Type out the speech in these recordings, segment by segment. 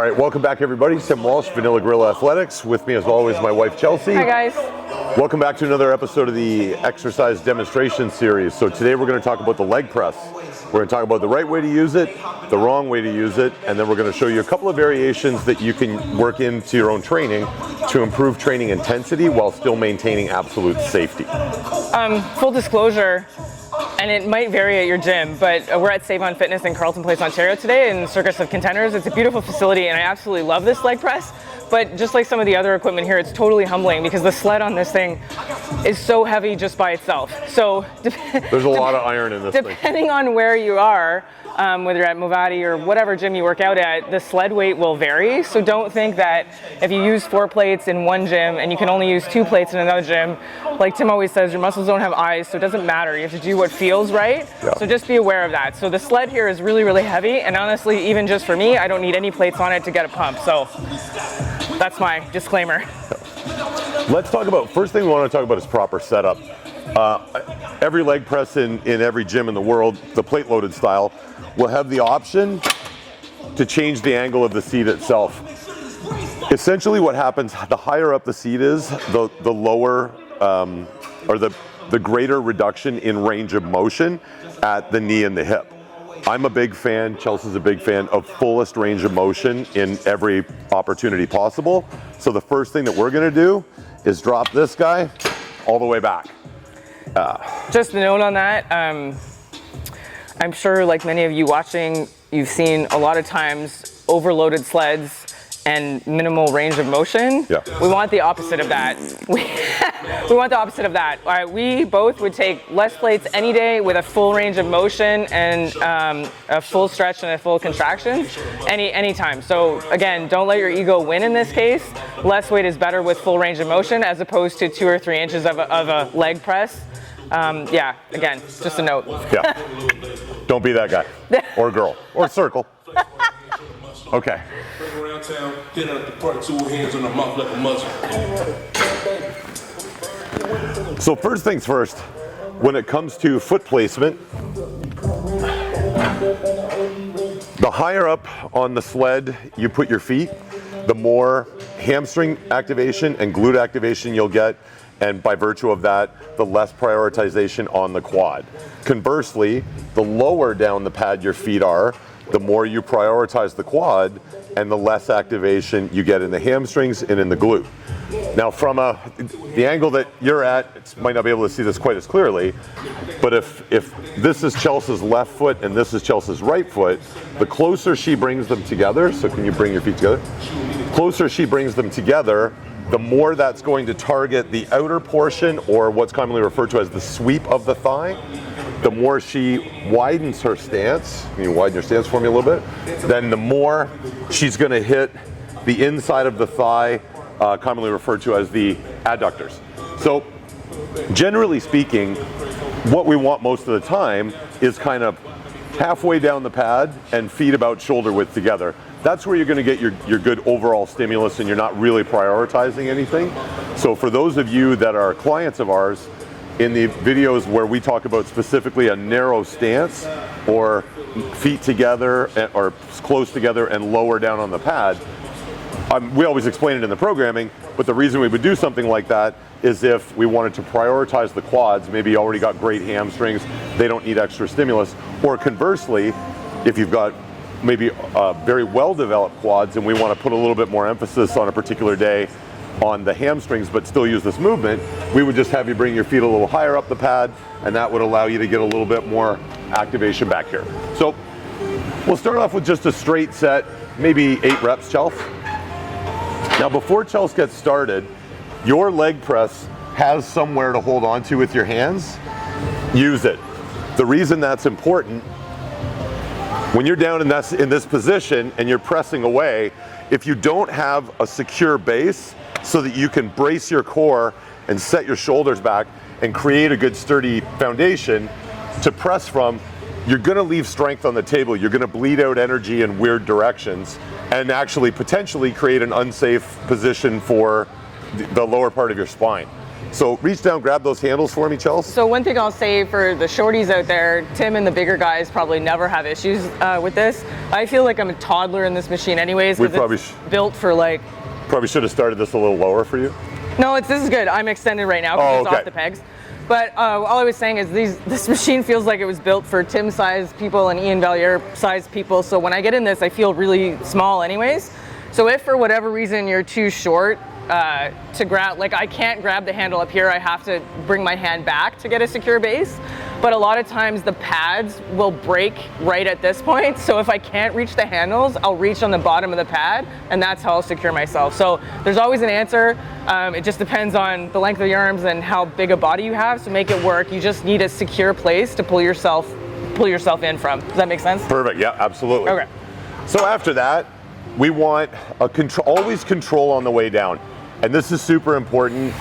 right, welcome back everybody. Tim Walsh, Vanilla Gorilla Athletics. With me as always, my wife Chelsea. Hi guys. Welcome back to another episode of the exercise demonstration series. So today we're going to talk about the leg press. We're going to talk about the right way to use it, the wrong way to use it, and then we're going to show you a couple of variations that you can work into your own training to improve training intensity while still maintaining absolute safety. Full disclosure, and it might vary at your gym, but we're at Save On Fitness in Carleton Place, Ontario today in Circus of Contenders. It's a beautiful facility and I absolutely love this leg press, but just like some of the other equipment here, it's totally humbling because the sled on this thing is so heavy just by itself. So there's a lot of iron in this thing. Depending on where you are, whether you're at Movati or whatever gym you work out at, the sled weight will vary. So don't think that if you use 4 plates in one gym and you can only use 2 plates in another gym, like Tim always says, your muscles don't have eyes, so it doesn't matter. You have to do what feels right. Yeah. So just be aware of that. So the sled here is really, really heavy, and honestly, even just for me, I don't need any plates on it to get a pump. So that's my disclaimer. Let's talk about, first thing we want to talk about is proper setup. Every leg press in every gym in the world, the plate loaded style, will have the option to change the angle of the seat itself. Essentially what happens, the higher up the seat is, the lower or the greater reduction in range of motion at the knee and the hip. I'm a big fan, Chelsea's a big fan of fullest range of motion in every opportunity possible. So the first thing that we're gonna do is drop this guy all the way back. Just a note on that, I'm sure like many of you watching, you've seen a lot of times overloaded sleds and minimal range of motion. Yeah. We want the opposite of that. We want the opposite of that. All right, we both would take less plates any day with a full range of motion and a full stretch and a full contraction any time. So again, don't let your ego win in this case. Less weight is better with full range of motion as opposed to 2 or 3 inches of a leg press. Yeah, again, just a note. Yeah, don't be that guy or girl or circle. Okay. Around town, get out the park, 2 hands on the mouth like a muzzle. So first things first, when it comes to foot placement, the higher up on the sled you put your feet, the more hamstring activation and glute activation you'll get, and by virtue of that, the less prioritization on the quad. Conversely, the lower down the pad your feet are, the more you prioritize the quad and the less activation you get in the hamstrings and in the glute. Now from the angle that you're at, you might not be able to see this quite as clearly, but if this is Chelsea's left foot and this is Chelsea's right foot, the closer she brings them together, so can you bring your feet together? Closer she brings them together, the more that's going to target the outer portion, or what's commonly referred to as the sweep of the thigh. The more she widens her stance, can you widen your stance for me a little bit? Then the more she's going to hit the inside of the thigh, commonly referred to as the adductors. So generally speaking, what we want most of the time is kind of halfway down the pad and feet about shoulder width together. That's where you're going to get your good overall stimulus and you're not really prioritizing anything. So for those of you that are clients of ours, in the videos where we talk about specifically a narrow stance or feet together or close together and lower down on the pad, we always explain it in the programming, but the reason we would do something like that is if we wanted to prioritize the quads, maybe you already got great hamstrings, they don't need extra stimulus, or conversely, if you've got maybe very well-developed quads and we want to put a little bit more emphasis on a particular day on the hamstrings but still use this movement, we would just have you bring your feet a little higher up the pad and that would allow you to get a little bit more activation back here. So we'll start off with just a straight set, maybe 8 reps, Chelsea. Now before Chelsea gets started, your leg press has somewhere to hold on to with your hands. Use it. The reason that's important, when you're down in this position and you're pressing away, if you don't have a secure base so that you can brace your core and set your shoulders back and create a good sturdy foundation to press from, you're gonna leave strength on the table. You're gonna bleed out energy in weird directions and actually potentially create an unsafe position for the lower part of your spine. So reach down, grab those handles for me, Chelsea. So one thing I'll say for the shorties out there, Tim and the bigger guys probably never have issues with this. I feel like I'm a toddler in this machine anyways, because it's built for like... Probably should have started this a little lower for you. No, this is good. I'm extended right now because it's off the pegs. But all I was saying is this machine feels like it was built for Tim-sized people and Ian Valier-sized people. So when I get in this, I feel really small anyways. So if for whatever reason you're too short to grab, like I can't grab the handle up here, I have to bring my hand back to get a secure base. But a lot of times the pads will break right at this point. So if I can't reach the handles, I'll reach on the bottom of the pad, and that's how I'll secure myself. So there's always an answer. It just depends on the length of your arms and how big a body you have. So make it work. You just need a secure place to pull yourself in from. Does that make sense? Perfect. Yeah, absolutely. Okay. So after that, we want always control on the way down. And this is super important.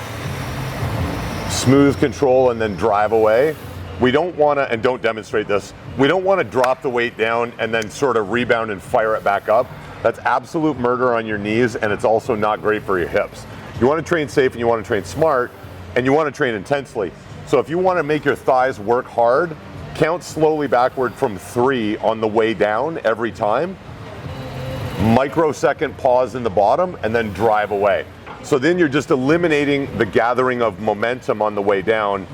Smooth control and then drive away. We don't want to, and don't demonstrate this, we don't want to drop the weight down and then sort of rebound and fire it back up. That's absolute murder on your knees, and it's also not great for your hips. You want to train safe and you want to train smart, and you want to train intensely. So if you want to make your thighs work hard, count slowly backward from 3 on the way down every time. Microsecond pause in the bottom and then drive away. So then you're just eliminating the gathering of momentum on the way down.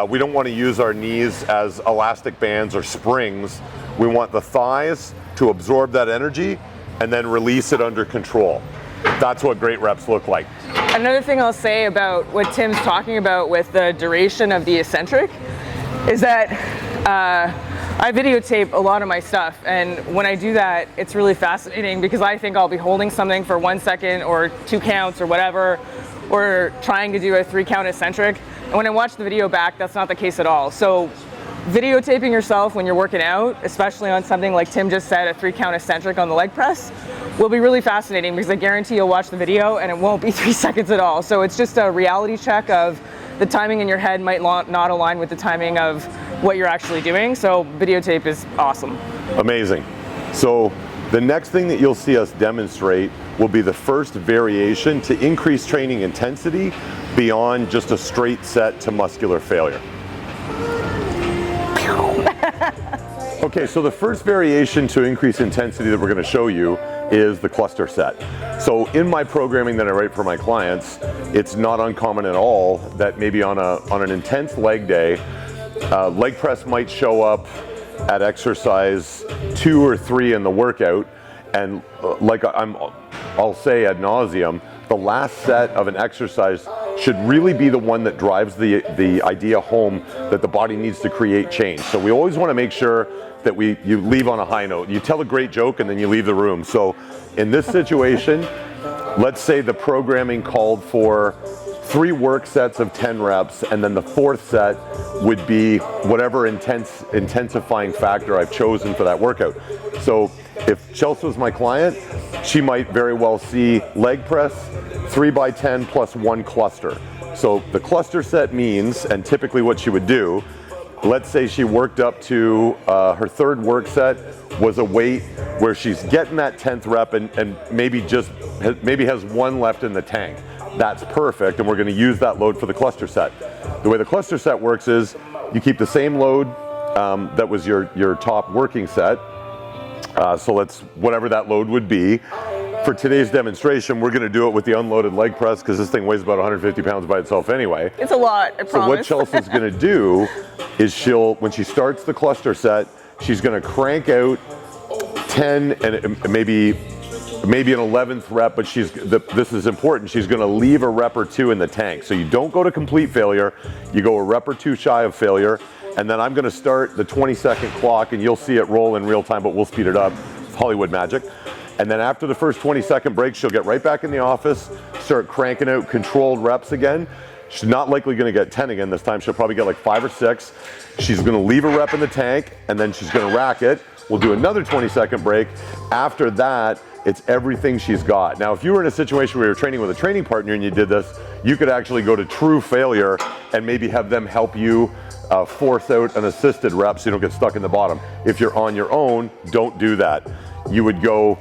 We don't want to use our knees as elastic bands or springs. We want the thighs to absorb that energy and then release it under control. That's what great reps look like. Another thing I'll say about what Tim's talking about with the duration of the eccentric is that I videotape a lot of my stuff, and when I do that, it's really fascinating because I think I'll be holding something for 1 second or 2 counts or whatever, or trying to do a 3-count eccentric. And when I watch the video back, that's not the case at all. So videotaping yourself when you're working out, especially on something like Tim just said, a 3-count eccentric on the leg press, will be really fascinating because I guarantee you'll watch the video and it won't be 3 seconds at all. So it's just a reality check of the timing in your head might not align with the timing of what you're actually doing. So videotape is awesome. Amazing. So the next thing that you'll see us demonstrate will be the first variation to increase training intensity beyond just a straight set to muscular failure. Okay, so the first variation to increase intensity that we're going to show you is the cluster set. So in my programming that I write for my clients, it's not uncommon at all that maybe on an intense leg day, leg press might show up at exercise 2 or 3 in the workout, and like I'll say ad nauseum, the last set of an exercise should really be the one that drives the idea home that the body needs to create change. So we always want to make sure that you leave on a high note. You tell a great joke and then you leave the room. So in this situation, let's say the programming called for 3 work sets of 10 reps, and then the 4th set would be whatever intensifying factor I've chosen for that workout. So if Chelsea was my client, she might very well see leg press 3x10 plus 1 cluster. So the cluster set means, and typically what she would do, let's say she worked up to her 3rd work set was a weight where she's getting that 10th rep and maybe has 1 left in the tank. That's perfect, and we're going to use that load for the cluster set. The way the cluster set works is you keep the same load that was your top working set. So whatever that load would be. For today's demonstration, we're going to do it with the unloaded leg press because this thing weighs about 150 pounds by itself anyway. It's a lot, I promise. So what Chelsea's going to do is when she starts the cluster set, she's going to crank out 10 and maybe an 11th rep, but this is important. She's going to leave a rep or 2 in the tank. So you don't go to complete failure. You go a rep or 2 shy of failure. And then I'm going to start the 20-second clock, and you'll see it roll in real time, but we'll speed it up. It's Hollywood magic. And then after the first 20-second break, she'll get right back in the office, start cranking out controlled reps again. She's not likely going to get 10 again this time. She'll probably get like 5 or 6. She's going to leave a rep in the tank, and then she's going to rack it. We'll do another 20-second break. After that, it's everything she's got. Now, if you were in a situation where you're training with a training partner and you did this, you could actually go to true failure and maybe have them help you force out an assisted rep so you don't get stuck in the bottom. If you're on your own, don't do that. You would go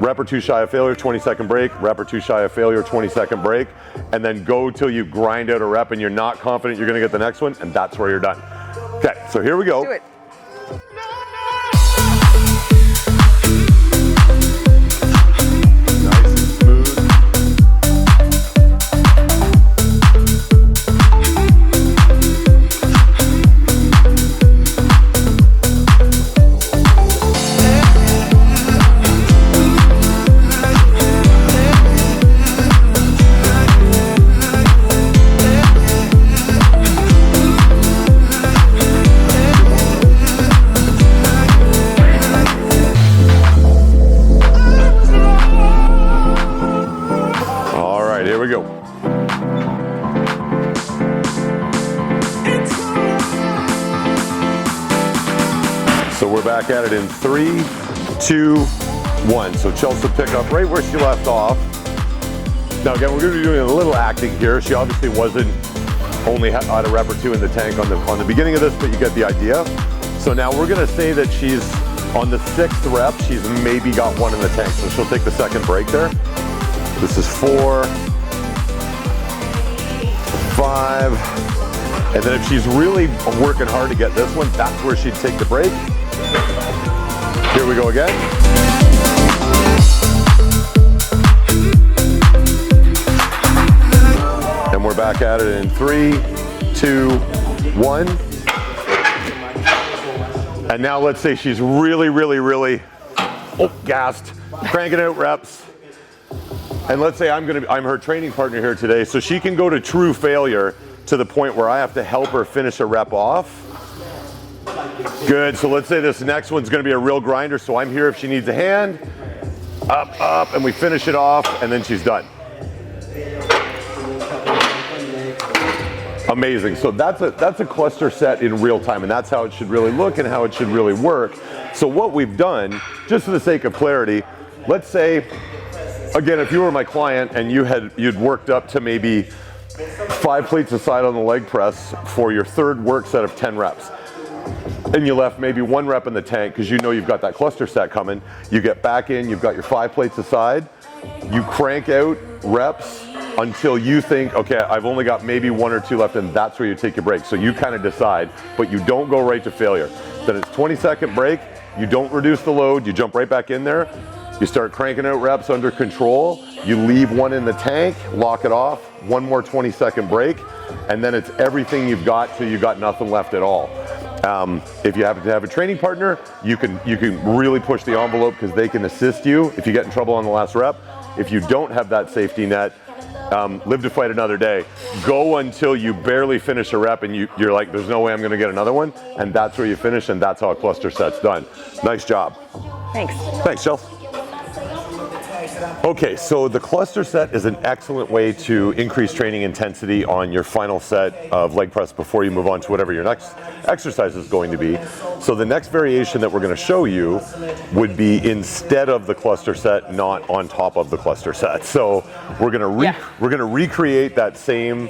rep or 2 shy of failure, 20-second break, rep or 2 shy of failure, 20-second break, and then go till you grind out a rep and you're not confident you're gonna get the next one, and that's where you're done. Okay, so here we go. Do it. Nice and smooth. All right, here we go. So we're back at it in 3, 2, 1. So Chelsea will pick up right where she left off. Now again, we're going to be doing a little acting here. She obviously wasn't only had a rep or 2 in the tank on the beginning of this, but you get the idea. So now we're going to say that she's on the 6th rep. She's maybe got 1 in the tank. So she'll take the second break there. This is 4, 5, and then if she's really working hard to get this one, that's where she'd take the break. Here we go again. And we're back at it in 3, 2, 1. And now let's say she's really gassed, cranking out reps. And let's say I'm her training partner here today, so she can go to true failure to the point where I have to help her finish a rep off. Good, so let's say this next one's gonna be a real grinder, so I'm here if she needs a hand. Up, and we finish it off, and then she's done. Amazing, so that's a cluster set in real time, and that's how it should really look and how it should really work. So what we've done, just for the sake of clarity, let's say, again, if you were my client and you'd worked up to maybe 5 plates aside on the leg press for your 3rd work set of 10 reps, and you left maybe 1 rep in the tank because you know you've got that cluster set coming, you get back in, you've got your 5 plates aside, you crank out reps until you think, okay, I've only got maybe 1 or 2 left, and that's where you take your break. So you kind of decide, but you don't go right to failure. Then it's 20-second break, you don't reduce the load, you jump right back in there. You start cranking out reps under control, you leave 1 in the tank, lock it off, 1 more 20-second break, and then it's everything you've got till you got nothing left at all. If you happen to have a training partner, you can really push the envelope because they can assist you if you get in trouble on the last rep. If you don't have that safety net, live to fight another day. Go until you barely finish a rep and you're like, there's no way I'm gonna get another one, and that's where you finish, and that's how a cluster set's done. Nice job. Thanks. Thanks, Chelsea. Okay, so the cluster set is an excellent way to increase training intensity on your final set of leg press before you move on to whatever your next exercise is going to be. So the next variation that we're going to show you would be instead of the cluster set, not on top of the cluster set. So we're going to recreate that same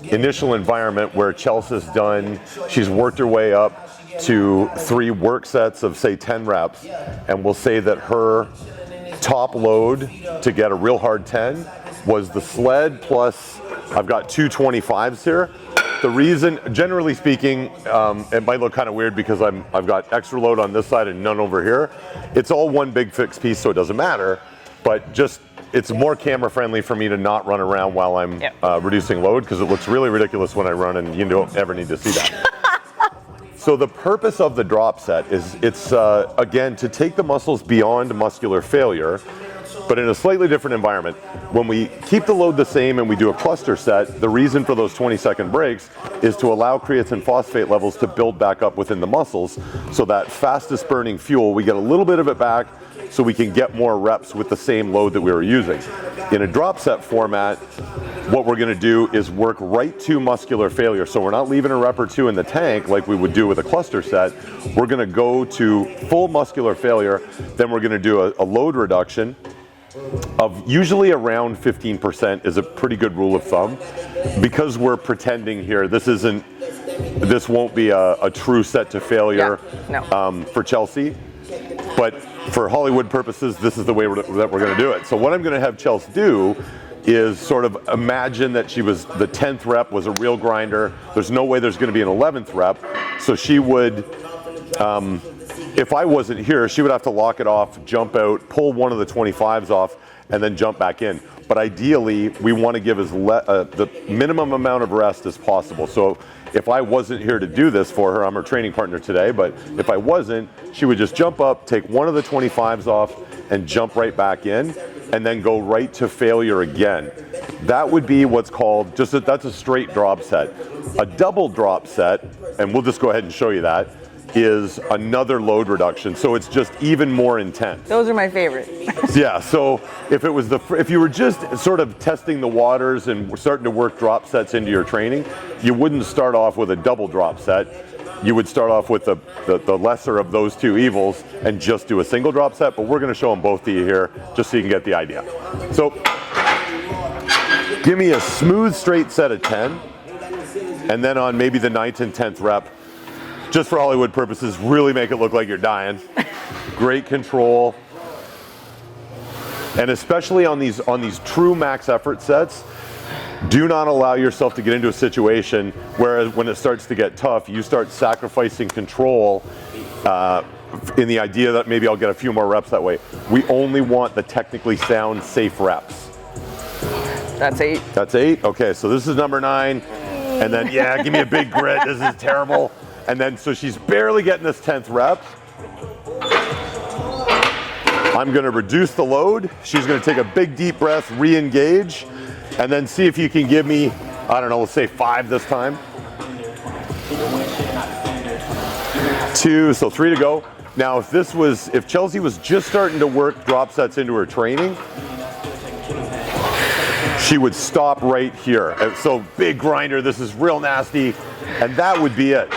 initial environment where Chelsea's done. She's worked her way up to 3 work sets of say 10 reps, and we'll say that her top load to get a real hard 10 was the sled plus I've got 2 25s here. The reason, generally speaking, it might look kind of weird because I've got extra load on this side and none over here. It's all one big fixed piece, so it doesn't matter, but just it's more camera friendly for me to not run around while I'm reducing load, because it looks really ridiculous when I run and you don't ever need to see that. So the purpose of the drop set is it's, again, to take the muscles beyond muscular failure, but in a slightly different environment. When we keep the load the same and we do a cluster set, the reason for those 20-second breaks is to allow creatine phosphate levels to build back up within the muscles, so that fastest burning fuel, we get a little bit of it back so we can get more reps with the same load that we were using. In a drop set format, what we're gonna do is work right to muscular failure. So we're not leaving a rep or 2 in the tank like we would do with a cluster set. We're gonna go to full muscular failure, then we're gonna do a load reduction of usually around 15% is a pretty good rule of thumb. Because we're pretending here, this won't be a true set to failure for Chelsea. But for Hollywood purposes, this is the way that we're going to do it. So what I'm going to have Chelsea do is sort of imagine that she was, the 10th rep was a real grinder. There's no way there's going to be an 11th rep. So she would, if I wasn't here, she would have to lock it off, jump out, pull one of the 25s off, and then jump back in. But ideally, we want to give as the minimum amount of rest as possible. So if I wasn't here to do this for her, I'm her training partner today, but if I wasn't, she would just jump up, take one of the 25s off, and jump right back in, and then go right to failure again. That would be what's called, that's a straight drop set. A double drop set, and we'll just go ahead and show you that, is another load reduction, so it's just even more intense. Those are my favorite. Yeah, so if you were just sort of testing the waters and starting to work drop sets into your training, you wouldn't start off with a double drop set. You would start off with the lesser of those two evils and just do a single drop set, but we're gonna show them both to you here just so you can get the idea. So, give me a smooth straight set of 10, and then on maybe the 9th and 10th rep, just for Hollywood purposes, really make it look like you're dying. Great control. And especially on these true max effort sets, do not allow yourself to get into a situation where when it starts to get tough, you start sacrificing control in the idea that maybe I'll get a few more reps that way. We only want the technically sound, safe reps. That's 8. That's 8? Okay, so this is number 9. And then, yeah, give me a big grit. This is terrible. And then, so she's barely getting this 10th rep. I'm gonna reduce the load. She's gonna take a big deep breath, re-engage, and then see if you can give me, I don't know, let's say 5 this time. 2, so 3 to go. Now, if Chelsea was just starting to work drop sets into her training, she would stop right here. And so big grinder, this is real nasty, and that would be it.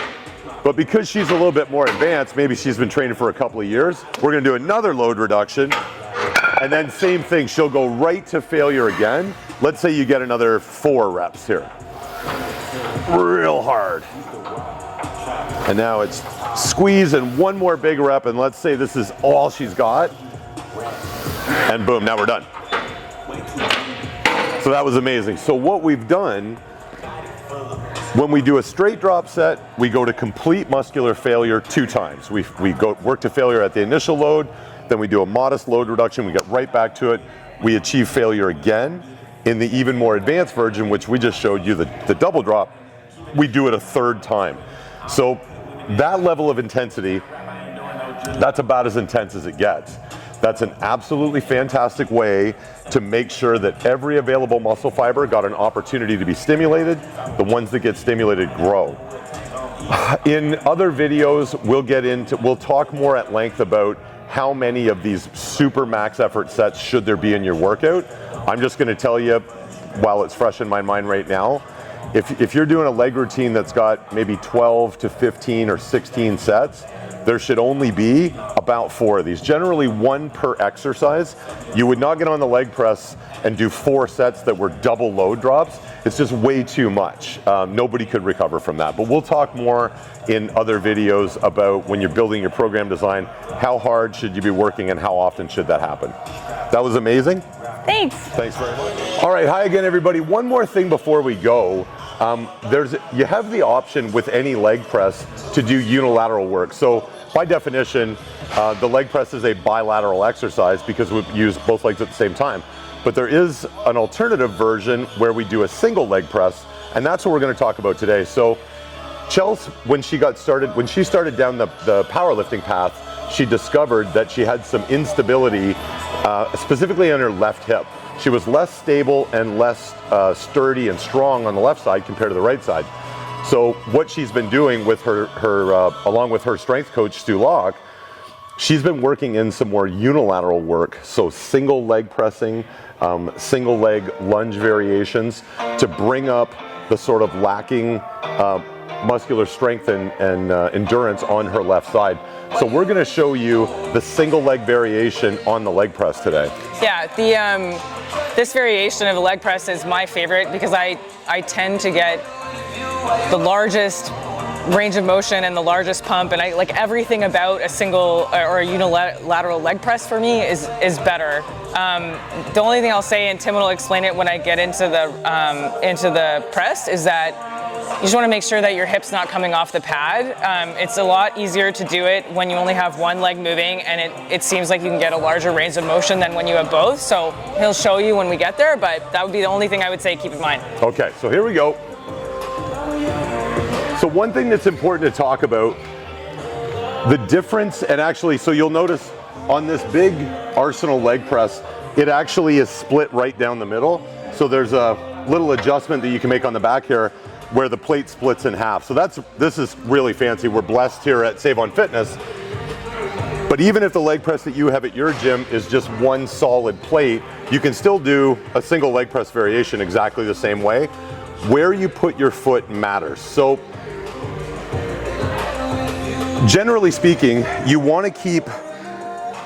But because she's a little bit more advanced, maybe she's been training for a couple of years, we're gonna do another load reduction, and then same thing, she'll go right to failure again. Let's say you get another 4 reps here. Real hard. And now it's squeeze and one more big rep, and let's say this is all she's got. And boom, now we're done. So that was amazing. So what we've done, when we do a straight drop set, we go to complete muscular failure 2 times. We go work to failure at the initial load, then we do a modest load reduction, we get right back to it, we achieve failure again. In the even more advanced version, which we just showed you, the double drop, we do it a 3rd time. So that level of intensity, that's about as intense as it gets. That's an absolutely fantastic way to make sure that every available muscle fiber got an opportunity to be stimulated. The ones that get stimulated grow. In other videos, we'll talk more at length about how many of these super max effort sets should there be in your workout. I'm just going to tell you, while it's fresh in my mind right now, if you're doing a leg routine that's got maybe 12 to 15 or 16 sets, there should only be about 4 of these, generally 1 per exercise. You would not get on the leg press and do 4 sets that were double load drops. It's just way too much. Nobody could recover from that. But we'll talk more in other videos about when you're building your program design, how hard should you be working and how often should that happen. That was amazing. Thanks. Thanks very much. All right, hi again, everybody. One more thing before we go. You have the option with any leg press to do unilateral work. So by definition, the leg press is a bilateral exercise because we use both legs at the same time. But there is an alternative version where we do a single leg press, and that's what we're going to talk about today. So Chelsea, when she started down the powerlifting path, she discovered that she had some instability, specifically on her left hip. She was less stable and less sturdy and strong on the left side compared to the right side. So what she's been doing with her along with her strength coach, Stu Locke, she's been working in some more unilateral work. So single leg pressing, single leg lunge variations to bring up the sort of lacking muscular strength and endurance on her left side. So we're going to show you the single leg variation on the leg press today. Yeah, this variation of the leg press is my favorite because I tend to get the largest range of motion and the largest pump, and I like everything about a single or a unilateral leg press for me is better. The only thing I'll say, and Tim will explain it when I get into the press, is that you just want to make sure that your hip's not coming off the pad. It's a lot easier to do it when you only have one leg moving, and it seems like you can get a larger range of motion than when you have both. So he'll show you when we get there, but that would be the only thing I would say keep in mind. Okay, so here we go. So one thing that's important to talk about, the difference, and actually, so you'll notice on this big Arsenal leg press, it actually is split right down the middle. So there's a little adjustment that you can make on the back here where the plate splits in half. So this is really fancy. We're blessed here at Save on Fitness. But even if the leg press that you have at your gym is just one solid plate, you can still do a single leg press variation exactly the same way. Where you put your foot matters. So generally speaking, you want to keep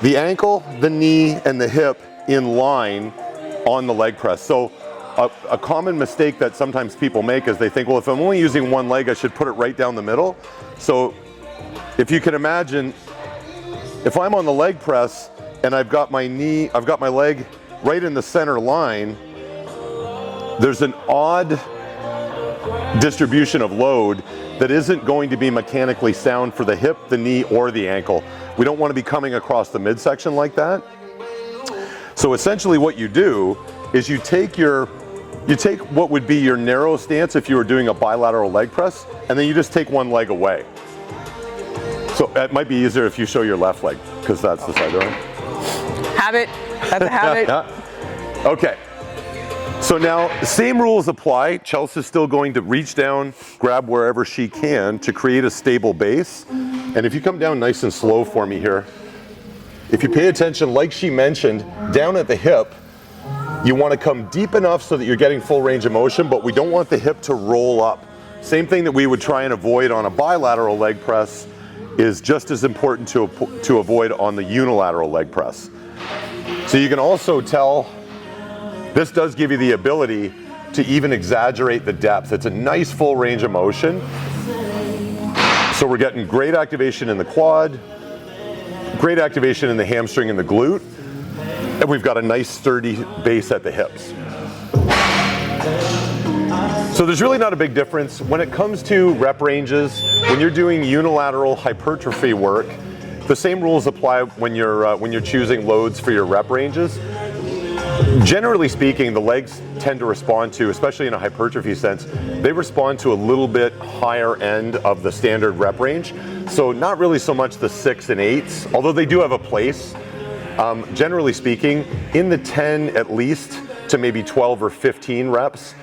the ankle, the knee, and the hip in line on the leg press. So a common mistake that sometimes people make is they think, well, if I'm only using one leg, I should put it right down the middle. So if you can imagine, if I'm on the leg press and I've got my leg right in the center line, there's an odd distribution of load that isn't going to be mechanically sound for the hip, the knee, or the ankle. We don't want to be coming across the midsection like that. So essentially what you do is you take what would be your narrow stance if you were doing a bilateral leg press, and then you just take one leg away. So it might be easier if you show your left leg, because that's the side arm. Habit, that's a habit. Okay. So now, same rules apply. Chelsea's still going to reach down, grab wherever she can to create a stable base. And if you come down nice and slow for me here, if you pay attention, like she mentioned, down at the hip, you want to come deep enough so that you're getting full range of motion, but we don't want the hip to roll up. Same thing that we would try and avoid on a bilateral leg press is just as important to avoid on the unilateral leg press. So you can also tell, this does give you the ability to even exaggerate the depth. It's a nice full range of motion. So we're getting great activation in the quad, great activation in the hamstring and the glute, and we've got a nice sturdy base at the hips. So there's really not a big difference. When it comes to rep ranges, when you're doing unilateral hypertrophy work, the same rules apply when you're choosing loads for your rep ranges. Generally speaking, the legs tend to respond to, especially in a hypertrophy sense, they respond to a little bit higher end of the standard rep range. So not really so much the 6 and 8s, although they do have a place. Generally speaking, in the 10 at least to maybe 12 or 15 reps,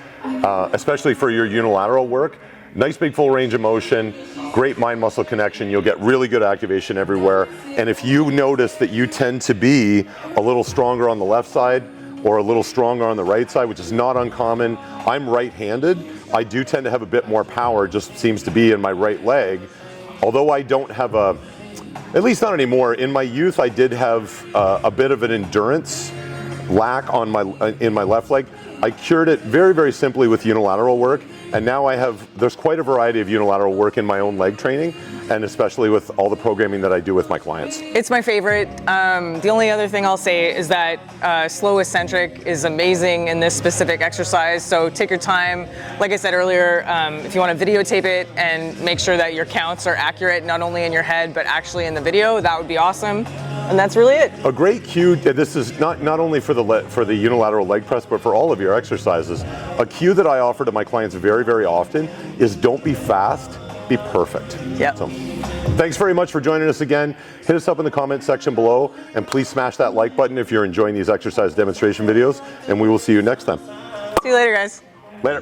especially for your unilateral work. Nice big full range of motion, great mind-muscle connection. You'll get really good activation everywhere. And if you notice that you tend to be a little stronger on the left side or a little stronger on the right side, which is not uncommon. I'm right-handed. I do tend to have a bit more power, just seems to be in my right leg. Although I don't have at least not anymore. In my youth, I did have a bit of an endurance lack in my left leg. I cured it very, very simply with unilateral work, and now there's quite a variety of unilateral work in my own leg training, and especially with all the programming that I do with my clients. It's my favorite. The only other thing I'll say is that slow eccentric is amazing in this specific exercise, so take your time. Like I said earlier, if you want to videotape it and make sure that your counts are accurate, not only in your head, but actually in the video, that would be awesome. And that's really it. A great cue, this is not only for the unilateral leg press, but for all of your exercises. A cue that I offer to my clients very, very often is don't be fast, be perfect. Yeah. So, thanks very much for joining us again. Hit us up in the comment section below, and please smash that like button if you're enjoying these exercise demonstration videos, and we will see you next time. See you later, guys. Later.